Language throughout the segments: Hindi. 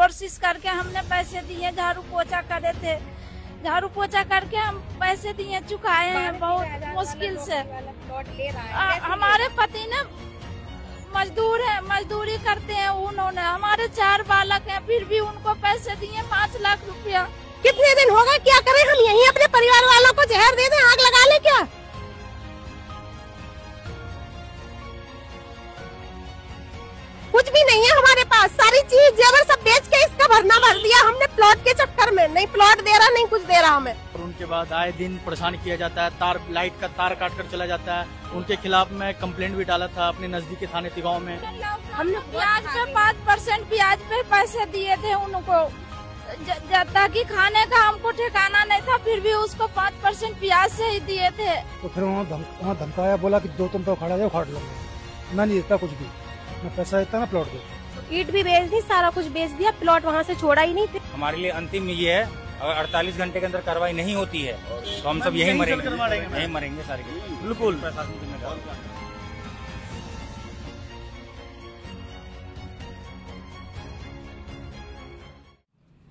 कोशिश करके हमने पैसे दिए, झाड़ू पोछा करे थे, झाड़ू पोछा करके हम पैसे दिए, चुकाए हैं बहुत मुश्किल से। हमारे पति ने मजदूर है, मजदूरी करते हैं उन्होंने, हमारे 4 बालक हैं, फिर भी उनको पैसे दिए 5 लाख रुपया। कितने दिन हो गए, क्या करें हम? यहीं अपने परिवार वालों को जहर दे दें, आग लगा ले क्या? कुछ भी नहीं है हमारे पास, सारी चीज जेवर सब बेच के इसका भरना भर दिया हमने प्लॉट के चक्कर में। नहीं प्लॉट दे रहा, नहीं कुछ दे रहा हमें। और उनके बाद आए दिन परेशान किया जाता है, तार लाइट का तार काट कर चला जाता है। उनके खिलाफ मैं कंप्लेंट भी डाला था अपने नजदीकी थाने तिगांव में। हमने ब्याज पे 5% ब्याज पे पैसे दिए थे उनको, ताकि खाने का हमको ठिकाना नहीं था, फिर भी उसको 5% ब्याज से ही दिए थे। तो फिर वहाँ धमकाया, बोला कि 2 तुम पे उखाड़ा जाए, उखाड़ लूंगा। मैं नहीं देता कुछ भी, मैं पैसा देता ना प्लॉट पे। ईट भी बेच दी, सारा कुछ बेच दिया, प्लॉट वहाँ से छोड़ा ही नहीं। हमारे लिए अंतिम ये है, अगर 48 घंटे के अंदर कार्रवाई नहीं होती है तो हम सब यहीं मरेंगे, यहीं मरेंगे सारे। बिल्कुल।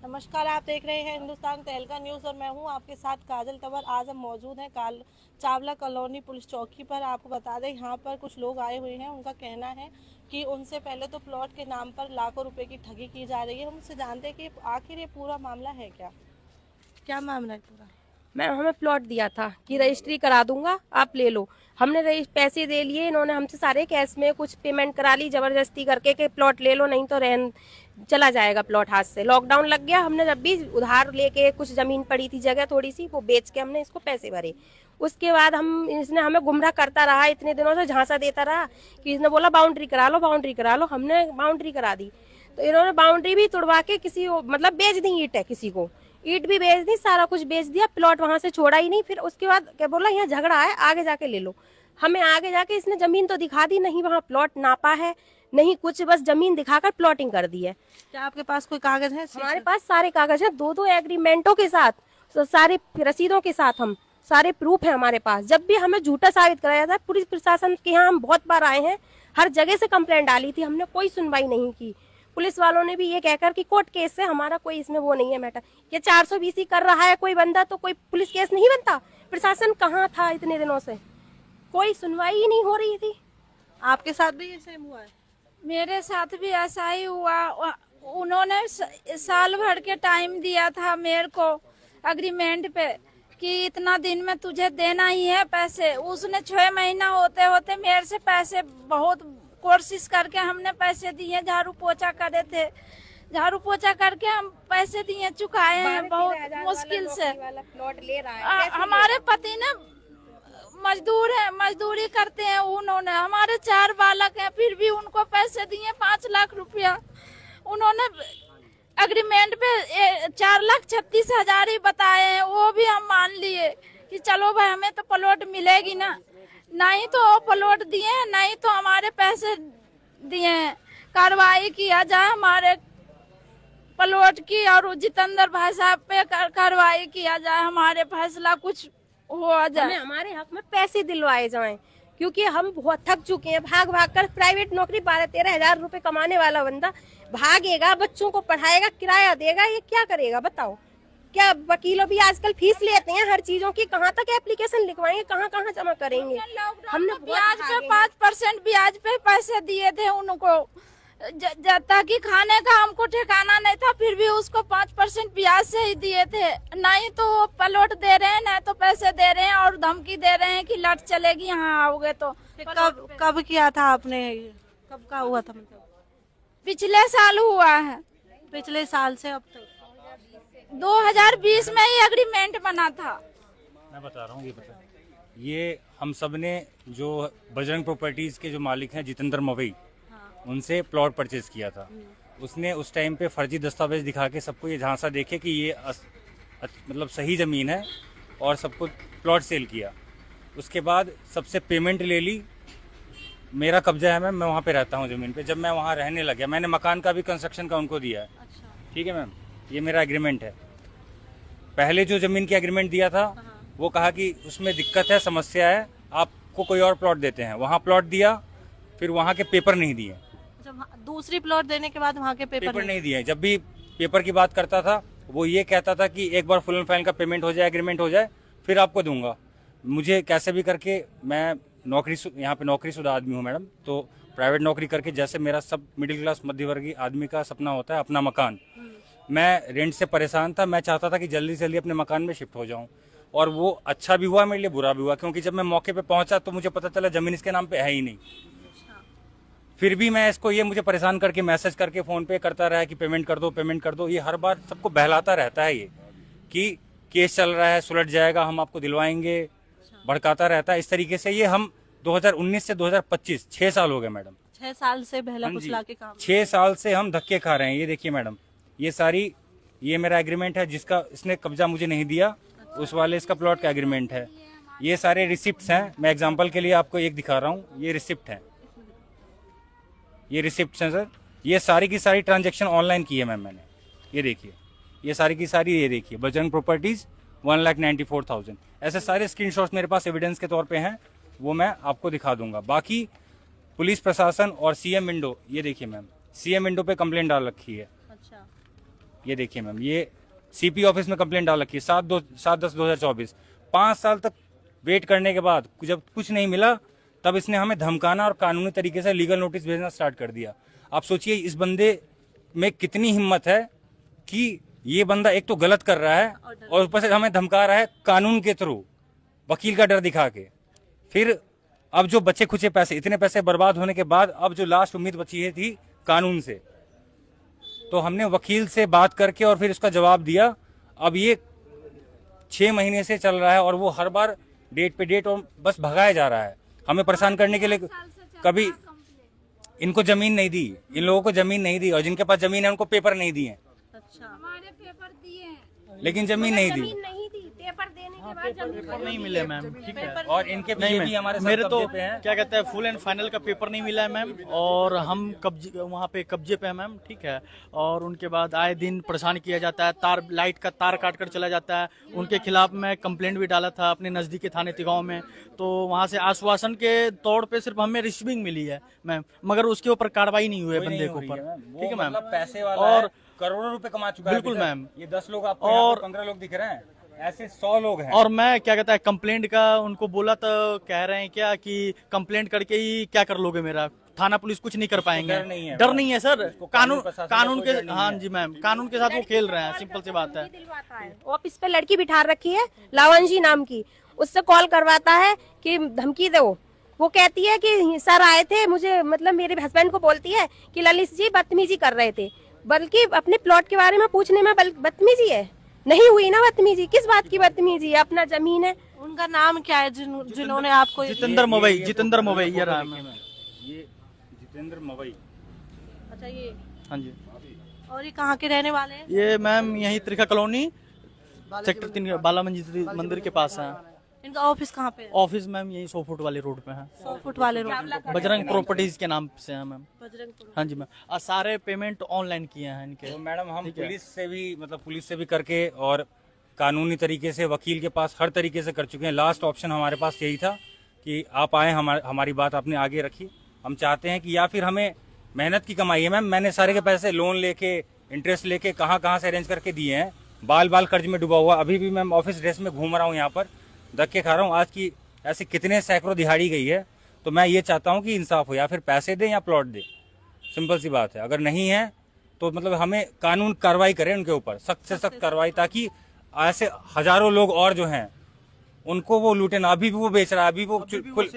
नमस्कार, आप देख रहे हैं हिंदुस्तान तहलका न्यूज़ और मैं हूं आपके साथ काजल तंवर। आज हम मौजूद हैं चावला कॉलोनी पुलिस चौकी पर। आपको बता दें, यहाँ पर कुछ लोग आए हुए हैं। उनका कहना है कि उनसे पहले तो प्लॉट के नाम पर लाखों रुपए की ठगी की जा रही है। हम उनसे जानते हैं कि आखिर ये पूरा मामला है क्या मामला है पूरा? मैं हमें प्लॉट दिया था कि रजिस्ट्री करा दूंगा, आप ले लो। हमने पैसे दे लिए, इन्होंने हमसे सारे कैश में कुछ पेमेंट करा ली जबरदस्ती करके कि प्लॉट ले लो, नहीं तो चला जाएगा प्लॉट हाथ से। लॉकडाउन लग गया, हमने जब भी उधार लेके कुछ जमीन पड़ी थी जगह थोड़ी सी, वो बेच के हमने इसको पैसे भरे। उसके बाद इसने हमें गुमराह करता रहा, इतने दिनों से झांसा देता रहा कि इसने बोला बाउंड्री करा लो, बाउंड्री करा लो। हमने बाउंड्री करा दी, तो इन्होंने बाउंड्री भी तुड़वा के किसी मतलब बेच दी, ईट है किसी को, ईट भी बेच दी, सारा कुछ बेच दिया, प्लॉट वहां से छोड़ा ही नहीं। फिर उसके बाद क्या बोला, यहाँ झगड़ा है, आगे जाके ले लो। हमें आगे जाके इसने जमीन तो दिखा दी, नहीं वहाँ प्लॉट नापा है, नहीं कुछ, बस जमीन दिखाकर प्लॉटिंग कर दी है। क्या आपके पास कोई कागज है? हमारे पास सारे कागज हैं, 2-2 एग्रीमेंटों के साथ, सारे रसीदों के साथ, हम सारे प्रूफ है हमारे पास। जब भी हमें झूठा साबित कराया जाता है, पुलिस प्रशासन के यहाँ हम बहुत बार आए हैं, हर जगह से कंप्लेंट डाली थी, हमने कोई सुनवाई नहीं की। पुलिस वालों ने भी ये कहकर कि कोर्ट केस है, हमारा कोई इसमें वो नहीं है मैटर। ये 420 कर रहा है कोई बंदा तो कोई पुलिस केस नहीं बनता। प्रशासन कहाँ था इतने दिनों से, कोई सुनवाई ही नहीं हो रही थी। आपके साथ भी ऐसे हुआ है? मेरे साथ भी ऐसा ही हुआ। उन्होंने साल भर के टाइम दिया था मेरे को एग्रीमेंट पे कि इतना दिन में तुझे देना ही है पैसे। उसने 6 महीना होते होते मेरे से पैसे, बहुत कोशिश करके हमने पैसे दिए, झाड़ू पोछा करे थे, झाड़ू पोछा करके हम पैसे दिए, चुकाए हैं बहुत मुश्किल से। प्लॉट ले रहा है। हमारे पति ने मजदूर है, मजदूरी करते हैं उन्होंने, हमारे 4 बालक हैं, फिर भी उनको पैसे दिए 5 लाख रुपया। उन्होंने एग्रीमेंट पे 4,36,000 ही बताए हैं, वो भी हम मान लिए कि चलो भाई हमें तो प्लॉट मिलेगी ना, नहीं तो वो प्लॉट दिए, नहीं तो हमारे पैसे दिए हैं। कार्रवाई किया जाए हमारे प्लॉट की, और जितेंद्र भाई साहब पे कार्रवाई किया जाए, हमारे फैसला कुछ हो जाए, हमारे हक में पैसे दिलवाए जाएं, क्योंकि हम बहुत थक चुके हैं। भाग भाग कर प्राइवेट नौकरी 12-13 हजार रुपए कमाने वाला बंदा भागेगा, बच्चों को पढ़ाएगा, किराया देगा, ये क्या करेगा बताओ? क्या वकीलों भी आजकल फीस लेते हैं हर चीजों की, कहाँ तक एप्लीकेशन लिखवाएंगे, कहाँ कहाँ जमा करेंगे? हमने ब्याज पे 5% ब्याज पे पैसे दिए थे उनको, ताकि खाने का हमको ठिकाना नहीं था, फिर भी उसको 5% ब्याज से ही दिए थे। नहीं तो वो प्लॉट दे रहे हैं, नहीं तो पैसे दे रहे हैं और धमकी दे रहे हैं कि लट चलेगी यहाँ आओगे तो। कब किया था आपने? कब का हुआ था? मतलब पिछले साल हुआ है। पिछले साल से अब तक 2020 में ही एग्रीमेंट बना था। मैं बता रहा हूँ, ये हम सब ने, जो बजरंग प्रॉपर्टीज के जो मालिक हैं जितेंद्र मवई, उनसे प्लॉट परचेज किया था। उसने उस टाइम पे फर्जी दस्तावेज दिखा के सबको ये झांसा देके कि ये मतलब सही ज़मीन है और सबको प्लॉट सेल किया। उसके बाद सबसे पेमेंट ले ली, मेरा कब्जा है मैम, मैं वहाँ पे रहता हूँ ज़मीन पे। जब मैं वहाँ रहने लग गया, मैंने मकान का भी कंस्ट्रक्शन का उनको दिया है। ठीक है मैम, ये मेरा एग्रीमेंट है। पहले जो ज़मीन की एग्रीमेंट दिया था वो कहा कि उसमें दिक्कत है, समस्या है, आपको कोई और प्लॉट देते हैं। वहाँ प्लॉट दिया, फिर वहाँ के पेपर नहीं दिए। दूसरी प्लॉट देने के बाद वहाँ के पेपर नहीं दिए। जब भी पेपर की बात करता था, वो ये कहता था कि एक बार फुल एंड फाइनल का पेमेंट हो जाए, एग्रीमेंट हो जाए, फिर आपको दूंगा। मुझे कैसे भी करके, मैं यहाँ पे नौकरीशुदा आदमी हूँ मैडम, तो प्राइवेट नौकरी करके जैसे मेरा सब मिडिल क्लास मध्यवर्गीय आदमी का सपना होता है अपना मकान, मैं रेंट से परेशान था। मैं चाहता था कि जल्दी से जल्दी अपने मकान में शिफ्ट हो जाऊं, और वो अच्छा भी हुआ मेरे लिए, बुरा भी हुआ, क्योंकि जब मैं मौके पे पहुंचा तो मुझे पता चला जमीन इसके नाम पे है ही नहीं। फिर भी मैं इसको, ये मुझे परेशान करके मैसेज करके फोन पे करता रहा कि पेमेंट कर दो, पेमेंट कर दो। ये हर बार सबको बहलाता रहता है ये कि केस चल रहा है, सुलझ जाएगा, हम आपको दिलवाएंगे, भड़काता रहता है इस तरीके से। ये हम 2019 से 2025 6 साल हो गए मैडम। 6 साल से बहला फुसला के काम। 6 साल से हम धक्के खा रहे हैं। ये देखिए मैडम, ये मेरा एग्रीमेंट है जिसका इसने कब्जा मुझे नहीं दिया, उस वाले इसका प्लॉट का एग्रीमेंट है। ये सारे रिसिप्ट्स हैं, मैं एग्जांपल के लिए आपको एक दिखा रहा हूँ, ये रिसिप्ट है, ये रिसिप्ट्स हैं सर। ये सारी की सारी ट्रांजैक्शन ऑनलाइन की है मैम मैंने। ये देखिए, ये सारी की सारी, ये देखिए बजरंग प्रॉपर्टीज 1,94,000। ऐसे सारे स्क्रीनशॉट्स मेरे पास एविडेंस के तौर पे हैं, वो मैं आपको दिखा दूंगा। बाकी पुलिस प्रशासन और सीएम विंडो, ये देखिए मैम, सीएम विंडो पे कंप्लेंट डाल रखी है। अच्छा, ये देखिए मैम, ये सीपी ऑफिस में कंप्लेंट डाल रखी है 7/10/2024। 5 साल तक वेट करने के बाद जब कुछ नहीं मिला, तब इसने हमें धमकाना और कानूनी तरीके से लीगल नोटिस भेजना स्टार्ट कर दिया। आप सोचिए इस बंदे में कितनी हिम्मत है कि ये बंदा एक तो गलत कर रहा है और ऊपर से हमें धमका रहा है कानून के थ्रू, वकील का डर दिखा के। फिर अब जो बचे खुचे पैसे, इतने पैसे बर्बाद होने के बाद अब जो लास्ट उम्मीद बची है थी कानून से, तो हमने वकील से बात करके और फिर उसका जवाब दिया। अब ये 6 महीने से चल रहा है और वो हर बार डेट पे डेट और बस भगाया जा रहा है हमें परेशान करने के लिए। कभी इनको जमीन नहीं दी, इन लोगों को जमीन नहीं दी, और जिनके पास जमीन है उनको पेपर नहीं दिए। अच्छा, हमारे पेपर दिए लेकिन जमीन नहीं दी। नहीं दी, पेपर देने के बाद जमीन पेपर नहीं मिले मैम, ठीक है। और इनके नहीं भी हमारे साथ मेरे तो कब्जे पे हैं। क्या कहते हैं, फुल एंड फाइनल का पेपर नहीं मिला है मैम, और हम कब्जे वहाँ पे कब्जे पे हैं मैम, ठीक है। और उनके बाद आए दिन परेशान किया जाता है, तार लाइट का तार काट कर चला जाता है। उनके खिलाफ मैं कंप्लेंट भी डाला था अपने नजदीकी थाने तिगांव में, तो वहाँ से आश्वासन के तौर पे सिर्फ हमें रिसीविंग मिली है मैम, मगर उसके ऊपर कार्रवाई नहीं हुई है बंदे के ऊपर, ठीक है मैम। पैसे वाला और करोड़ों रुपए कमा चुका है बिल्कुल मैम। ये 10 लोग आपको और 15 लोग दिख रहे हैं, ऐसे 100 लोग हैं। और मैं क्या कहता है, कंप्लेंट का उनको बोला तो कह रहे हैं क्या कि कंप्लेंट करके ही क्या कर लोगे मेरा, थाना पुलिस कुछ नहीं कर पाएंगे। डर नहीं है सर, कानून के, हाँ जी मैम, कानून के साथ वो खेल रहे हैं, सिंपल सी बात है। ऑफिस पे लड़की बिठा रखी है लावंशी नाम की, उससे कॉल करवाता है कि धमकी दो। वो कहती है कि सर आए थे, मुझे मतलब मेरे हस्बैंड को बोलती है कि ललित जी बदतमीजी कर रहे थे, बल्कि अपने प्लॉट के बारे में पूछने में बदतमीजी है। नहीं हुई ना बदतमीजी, किस बात की बदतमीजी है, अपना जमीन है। उनका नाम क्या है जिन्होंने आपको? जितेंद्र मवई, जितेंद्र मवई ये रहा है। ये जितेंद्र मवई। अच्छा, ये, हाँ जी। और ये कहाँ के रहने वाले हैं? ये मैम यही त्रिखा कॉलोनी सेक्टर 3 बाला मंदिर के पास है। इनका ऑफिस कहाँ पे है? ऑफिस मैम यही 100 फुट वाले रोड पे है, 100 फुट वाले रोड, बजरंग प्रॉपर्टीज के नाम से है मैम। बजरंग। हाँ जी मैम, और सारे पेमेंट ऑनलाइन किए हैं इनके। तो मैडम हम पुलिस से भी करके और कानूनी तरीके से वकील के पास हर तरीके से कर चुके हैं। लास्ट ऑप्शन हमारे पास यही था कि आप आए, हमारी बात आपने आगे रखी। हम चाहते हैं कि या फिर हमें मेहनत की कमाई है मैम, मैंने सारे के पैसे लोन लेके इंटरेस्ट लेके कहाँ से अरेंज करके दिए हैं, बाल कर्ज में डूबा हुआ, अभी भी मैं ऑफिस ड्रेस में घूम रहा हूँ, यहाँ पर धक्के खा रहा हूँ। आज की ऐसे कितने सैकड़ों दिहाड़ी गई है। तो मैं ये चाहता हूँ कि इंसाफ हो, या फिर पैसे दें या प्लॉट दें, सिंपल सी बात है। अगर नहीं है तो मतलब हमें कानून कार्रवाई करें उनके ऊपर, सख्त से सख्त कार्रवाई, ताकि ऐसे हजारों लोग और जो हैं उनको वो लूटे ना। अभी भी वो बेच रहा है, अभी वो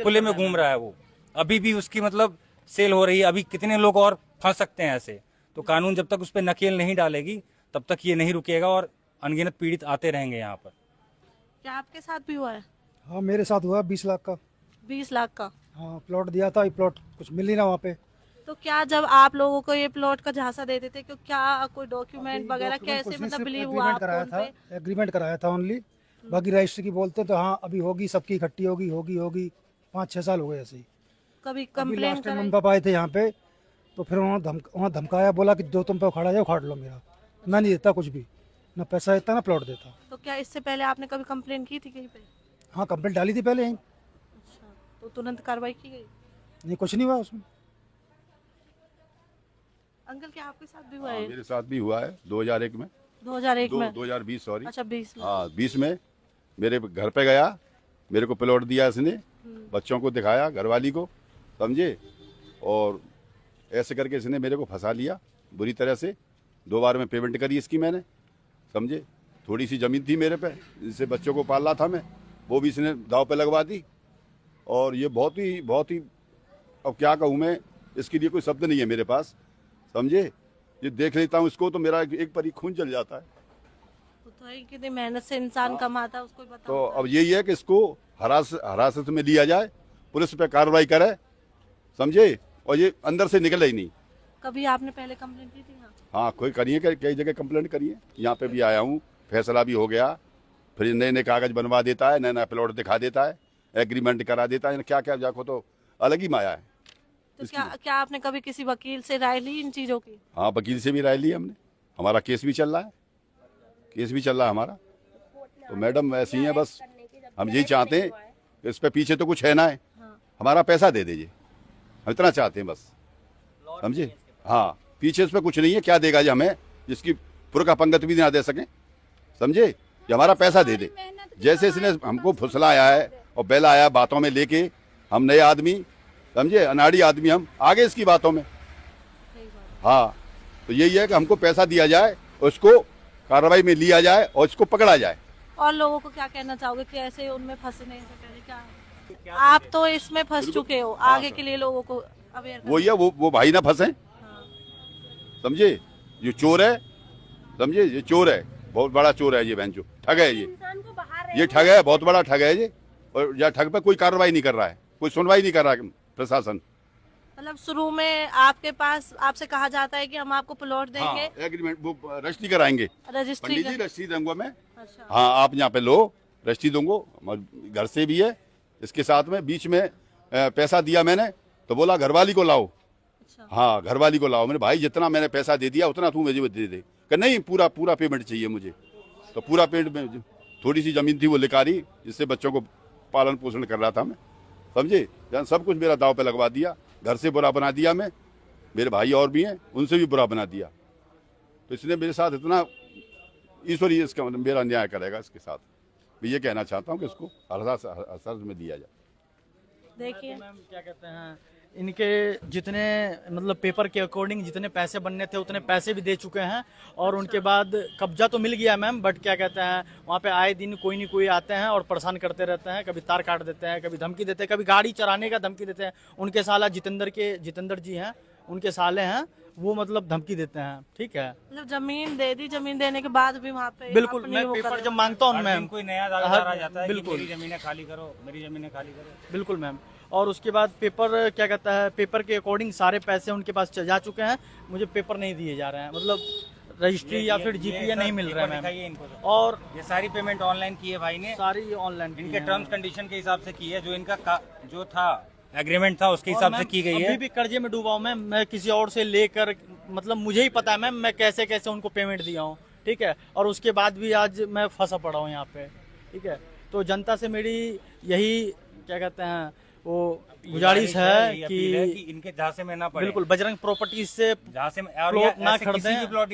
खुले में घूम रहा है, वो अभी भी उसकी मतलब सेल हो रही है। अभी कितने लोग और फंस सकते हैं ऐसे। तो कानून जब तक उस पर नकेल नहीं डालेगी तब तक ये नहीं रुकेगा और अनगिनत पीड़ित आते रहेंगे यहाँ पर। क्या आपके साथ भी हुआ है? हाँ, मेरे साथ हुआ 20 लाख का। 20 लाख का? हाँ, प्लॉट दिया था, प्लॉट कुछ मिल नहीं रहा वहाँ पे। तो क्या जब आप लोगों को ये प्लॉट का झांसा देते थे, क्या कोई डॉक्यूमेंट वगैरह कैसे मतलब बिलीव हुआ आपको? एग्रीमेंट कराया था ओनली, बाकी रजिस्ट्री की बोलते तो हाँ अभी होगी, सबकी इकट्ठी होगी 5-6 साल हो गए ऐसे ही। कभी कंप्लेंट कराई? मम्मी पापा आए थे यहाँ पे, तो फिर उन्होंने धमकाया, बोला कि जो तुम पे उखाड़ा जाए उखाड़ लो मेरा। मैं नहीं देता कुछ भी, ना पैसा देता ना प्लॉट देता। तो क्या इससे पहले आपने कभी कंप्लेंट की थी कहीं पे? हाँ, कंप्लेंट डाली थी पहले यहीं। अच्छा, तो तुरंत कार्रवाई की गई? नहीं, कुछ नहीं हुआ उसमें। अंकल क्या आपके साथ भी हुआ है? मेरे साथ भी हुआ है 2001 में। 2001 में? 2020 सॉरी। अच्छा 20 में। हाँ 20 में मेरे घर पे गया, मेरे को प्लॉट दिया इसने, बच्चों को दिखाया, घरवाली को, समझे, और ऐसे करके इसने मेरे को फंसा लिया बुरी तरह से। 2 बार में पेमेंट करी इसकी मैंने, समझे। थोड़ी सी जमीन थी मेरे पे, जिससे बच्चों को पाल रहा था मैं, वो भी इसने दाव पे लगवा दी। और ये बहुत ही अब क्या कहूँ मैं, इसके लिए कोई शब्द नहीं है मेरे पास, समझे। ये देख लेता हूँ इसको तो मेरा एक परी खून जल जाता है। तो है कितनी मेहनत से इंसान कमाता है, उसको ही पता तो होता है। अब यही है कि इसको हिरासत में लिया जाए, पुलिस पे कार्रवाई करे, समझे, और ये अंदर से निकले ही नहीं। कभी आपने पहले कंप्लेंट की थी? हाँ कोई करिए, कई जगह कंप्लेंट करिए, यहाँ पे भी आया हूँ, फैसला भी हो गया। फिर नए कागज बनवा देता है, नया प्लॉट दिखा देता है, एग्रीमेंट करा देता है, क्या क्या जाको तो अलग ही माया है। तो क्या आपने कभी किसी वकील से राय ली इन चीजों की? हाँ वकील से भी राय ली हमने, हमारा केस भी चल रहा है हमारा। तो मैडम ऐसी है, बस हम यही चाहते हैं कि इस पे पीछे तो कुछ है ना है, हमारा पैसा दे दीजिए, हम इतना चाहते हैं बस, समझे। हाँ पीछे इस पे कुछ नहीं है, क्या देगा ये हमें, जिसकी पुर का पंगत भी ना दे सके, समझे। ये हमारा पैसा दे दे। जैसे इसने हमको फुसलाया है और बहलाया बातों में लेके, हम नए आदमी, समझे, अनाड़ी आदमी, हम आगे इसकी बातों में। हाँ तो यही है कि हमको पैसा दिया जाए, उसको कार्रवाई में लिया जाए और इसको पकड़ा जाए। और लोगों को क्या कहना चाहोगे कि ऐसे उनमें फंसने से पहले क्या आप तो इसमें फंस चुके हो, आगे के लिए लोगों को अवेयर वो ये वो भाई ना फंसे, समझे। ये चोर है, समझे, ये चोर है, बहुत बड़ा चोर है ये, बहन जो ठग है ये ठग है, बहुत बड़ा ठग है ये। और यह ठग पे कोई कार्रवाई नहीं कर रहा है, कोई सुनवाई नहीं कर रहा है प्रशासन। मतलब शुरू में आपके पास आपसे कहा जाता है कि हम आपको प्लॉट देंगे, हाँ, एग्रीमेंट वो रजिस्ट्री कराएंगे, रजिस्ट्री पंडित जी रजिस्ट्री दूंगा मैं। अच्छा। हाँ आप यहाँ पे लो, रजिस्ट्री दूंगा, घर से भी है इसके साथ में। बीच में पैसा दिया मैंने तो बोला घरवाली को लाओ। अच्छा। हाँ घरवाली को लाओ। मेरे भाई जितना मैंने पैसा दे दिया उतना तू मुझे दे दे, कि नहीं पूरा पेमेंट चाहिए मुझे। तो पूरा पेमेंट में थोड़ी सी जमीन थी वो लिकारी, जिससे बच्चों को पालन पोषण कर रहा था मैं, समझे। सब कुछ मेरा दाव पे लगवा दिया, घर से बुरा बना दिया मैं, मेरे भाई और भी हैं उनसे भी बुरा बना दिया। तो इसने मेरे साथ इतना, ईश्वर ही इसका मेरा न्याय करेगा इसके साथ। मैं ये कहना चाहता हूँ कि इसको हर में दिया जाए। देखिए मैम क्या कहते हैं, इनके जितने मतलब पेपर के अकॉर्डिंग जितने पैसे बनने थे उतने पैसे भी दे चुके हैं। और उनके बाद कब्जा तो मिल गया मैम, बट क्या कहते हैं वहाँ पे आए दिन कोई नहीं कोई आते हैं और परेशान करते रहते हैं। कभी तार काट देते हैं, कभी धमकी देते हैं, कभी गाड़ी चराने का धमकी देते हैं। उनके साला जितेंद्र जी हैं, उनके साले हैं, वो मतलब धमकी देते हैं। ठीक है, मतलब जमीन दे दी, जमीन देने के बाद भी वहाँ पे बिल्कुल मैं पेपर जब मांगता हूँ मैम, कोई नया दावेदार आ जाता है कि बिल्कुल मेरी जमीनें खाली करो, मेरी जमीनें खाली करो। बिल्कुल मैम। और उसके बाद पेपर क्या कहता है, पेपर के अकॉर्डिंग सारे पैसे उनके पास जा चुके हैं, मुझे पेपर नहीं दिए जा रहे हैं, मतलब रजिस्ट्री या फिर जीपीए नहीं मिल रहा है मैम। और ये सारी पेमेंट ऑनलाइन की है भाई ने, सारी ऑनलाइन इनके टर्म्स कंडीशन के हिसाब से की है, जो इनका जो था एग्रीमेंट था उसके हिसाब से की गई है। अभी भी कर्जे में डूबा हूँ मैं किसी और से लेकर, मतलब मुझे ही पता है मैम मैं कैसे कैसे उनको पेमेंट दिया हूँ। ठीक है, और उसके बाद भी आज मैं फंसा पड़ा हूँ यहाँ पे। ठीक है, तो जनता से मेरी यही क्या कहते हैं वो गुजारिश है कि इनके झांसे में ना पड़े, बिल्कुल बजरंग प्रॉपर्टीज से झांसे में प्लॉट ना खरीदें, प्लॉट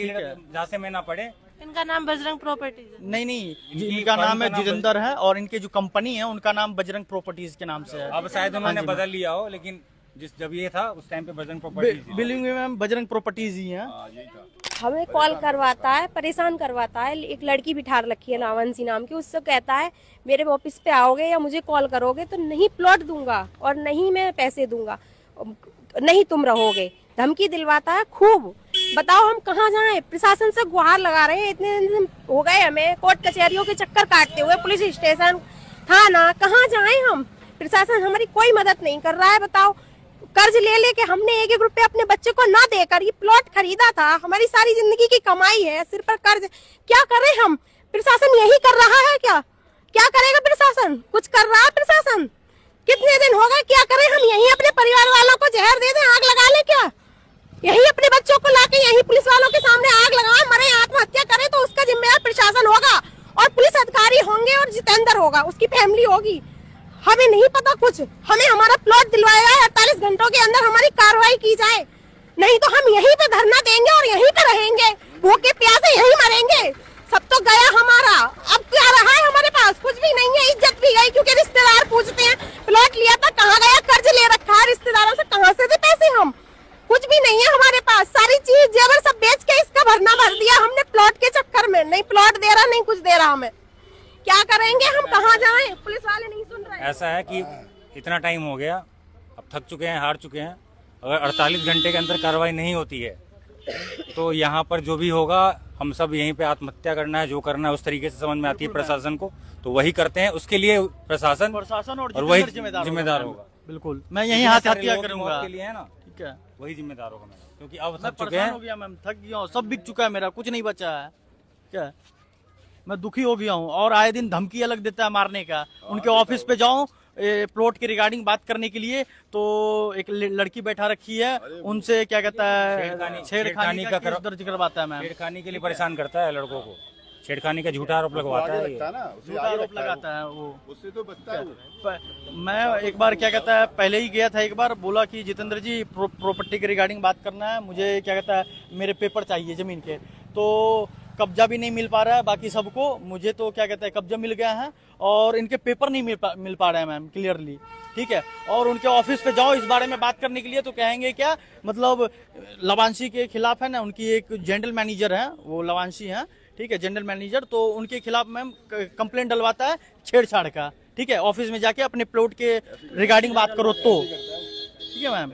झांसे में ना पड़े। इनका नाम बजरंग प्रॉपर्टीज है? नहीं, इनका नाम है जितेंद्र है और इनके जो कंपनी है उनका नाम बजरंग प्रॉपर्टीज के नाम से है। अब शायद उन्होंने बदल लिया हो, लेकिन जब ये था उस टाइम पे बजरंग प्रॉपर्टीज, बिलिंग में मैम बजरंग प्रॉपर्टीज ही है। हमें कॉल करवाता है, परेशान करवाता है। एक लड़की बिठा रखी है लावंसी नाम की, उससे कहता है मेरे ऑफिस पे आओगे या मुझे कॉल करोगे तो नहीं प्लॉट दूंगा और नहीं मैं पैसे दूंगा, नहीं तुम रहोगे। धमकी दिलवाता है खूब। बताओ हम कहाँ जाएं? प्रशासन से गुहार लगा रहे हैं, इतने दिन हो गए हमें कोर्ट कचहरियों के चक्कर काटते हुए, पुलिस स्टेशन, थाना, कहाँ जाएं हम? प्रशासन हमारी कोई मदद नहीं कर रहा है। बताओ, कर्ज ले लेके हमने 1-1 रुपया अपने बच्चे को ना देकर ये प्लॉट खरीदा था, हमारी सारी जिंदगी की कमाई है, सिर पर कर्ज। क्या करें हम? प्रशासन यही कर रहा है क्या? क्या करेगा प्रशासन? कुछ कर रहा है प्रशासन? कितने दिन हो गए, क्या करें हम? यही अपने परिवार वालों को जहर दे दें, आग लगा ले क्या? यही अपने बच्चों को लाके यही पुलिस वालों के सामने आग लगाए, मरे, आत्महत्या करें तो उसका जिम्मेदार प्रशासन होगा और पुलिस अधिकारी होंगे और जितेंद्र होगा, उसकी फैमिली होगी। हमें नहीं पता कुछ, हमें हमारा प्लॉट दिलवाया है, 48 घंटों के अंदर हमारी कार्रवाई की जाए। नहीं तो हम यहीं पे धरना देंगे और यहीं पे रहेंगे, भूखे प्यासे यहीं मरेंगे। सब तो गया हमारा, अब क्या रहा है हमारे पास? कुछ भी नहीं है, इज्जत भी गई, क्योंकि रिश्तेदार पूछते हैं प्लॉट लिया था कहाँ गया, कर्ज ले रखा है रिश्तेदारों से, कहाँ से दे पैसे हम? कुछ भी नहीं है हमारे पास, सारी चीज जेवर सब बेच के इसका भरना भर दिया हमने प्लॉट के चक्कर में। नहीं प्लॉट दे रहा, नहीं कुछ दे रहा हमें, क्या करेंगे हम, कहाँ जाएं? पुलिस वाले नहीं सुन रहे। ऐसा है कि इतना टाइम हो गया, अब थक चुके हैं, हार चुके हैं। अगर 48 घंटे के अंदर कार्रवाई नहीं होती है तो यहाँ पर जो भी होगा हम सब यहीं पे आत्महत्या करना है, जो करना है उस तरीके से समझ में आती है प्रशासन को, तो वही करते हैं। उसके लिए प्रशासन और वही जिम्मेदार होगा। बिल्कुल, मैं यही हाथ हत्या करूंगा के लिए है ना, ठीक है, वही जिम्मेदार होगा मैम, क्योंकि अब मैं थक चुके परेशान हैं। हो गया मैम, थक गया हूँ, सब बिक चुका है मेरा, कुछ नहीं बचा है, क्या मैं दुखी हो गया हूँ। और आए दिन धमकी अलग देता है मारने का। उनके ऑफिस पे जाऊं प्लॉट के रिगार्डिंग बात करने के लिए तो एक लड़की बैठा रखी है, उनसे क्या कहता है छेड़खानी का केस दर्ज करवाता है मैम। छेड़खानी के लिए परेशान करता है लड़कों को, छेड़खानी का झूठा आरोप लगवाता है, झूठा आरोप लगाता है वो, उससे तो बचता है। मैं एक बार क्या कहता है पहले ही गया था, एक बार बोला कि जितेंद्र जी प्रॉपर्टी के रिगार्डिंग बात करना है, मुझे क्या कहता है मेरे पेपर चाहिए जमीन के, तो कब्जा भी नहीं मिल पा रहा है बाकी सबको, मुझे तो क्या कहता है कब्जा मिल गया है और इनके पेपर नहीं मिल पा रहे हैं मैम क्लियरली, ठीक है। और उनके ऑफिस पे जाओ इस बारे में बात करने के लिए तो कहेंगे क्या, मतलब लवांशी के खिलाफ है ना, उनकी एक जनरल मैनेजर है वो लवांशी है, ठीक है, जनरल मैनेजर, तो उनके खिलाफ मैम कंप्लेंट डलवाता है छेड़छाड़ का, ठीक है। ऑफिस में जाके अपने प्लॉट के रिगार्डिंग बात करो तो, ठीक है मैम,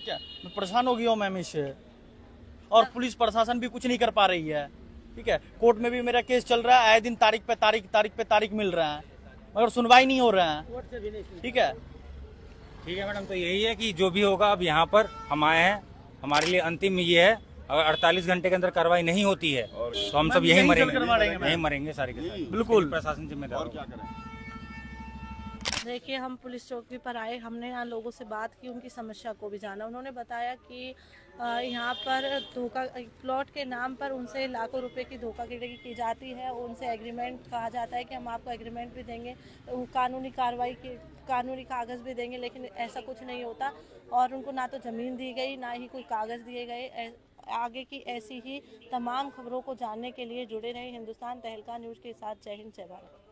क्या मैं परेशान हो गया हूँ मैम इससे। और पुलिस प्रशासन भी कुछ नहीं कर पा रही है, ठीक है। कोर्ट में भी मेरा केस चल रहा है, आए दिन तारीख पे तारीख मिल रहा है मगर सुनवाई नहीं हो रहा है, ठीक है। ठीक है मैडम, तो यही है कि जो भी होगा अब यहाँ पर हम आए हैं, हमारे लिए अंतिम ये है, अगर 48 घंटे के अंदर कार्रवाई नहीं होती है तो हम सब यही मरेंगे सारे के सारे। बिल्कुल, प्रशासन जिम्मेदार। देखिए हम पुलिस चौकी पर आए, हमने यहाँ लोगों से बात की, उनकी समस्या को भी जाना। उन्होंने बताया कि यहाँ पर धोखा प्लॉट के नाम पर उनसे लाखों रुपए की धोखाधड़ी की जाती है, उनसे एग्रीमेंट कहा जाता है कि हम आपको एग्रीमेंट भी देंगे, कानूनी कार्रवाई के कानूनी कागज़ भी देंगे, लेकिन ऐसा कुछ नहीं होता। और उनको ना तो ज़मीन दी गई, ना ही कोई कागज़ दिए गए। आगे की ऐसी ही तमाम खबरों को जानने के लिए जुड़े रहे हिंदुस्तान तहलका न्यूज़ के साथ। जय हिंद, जय भारत।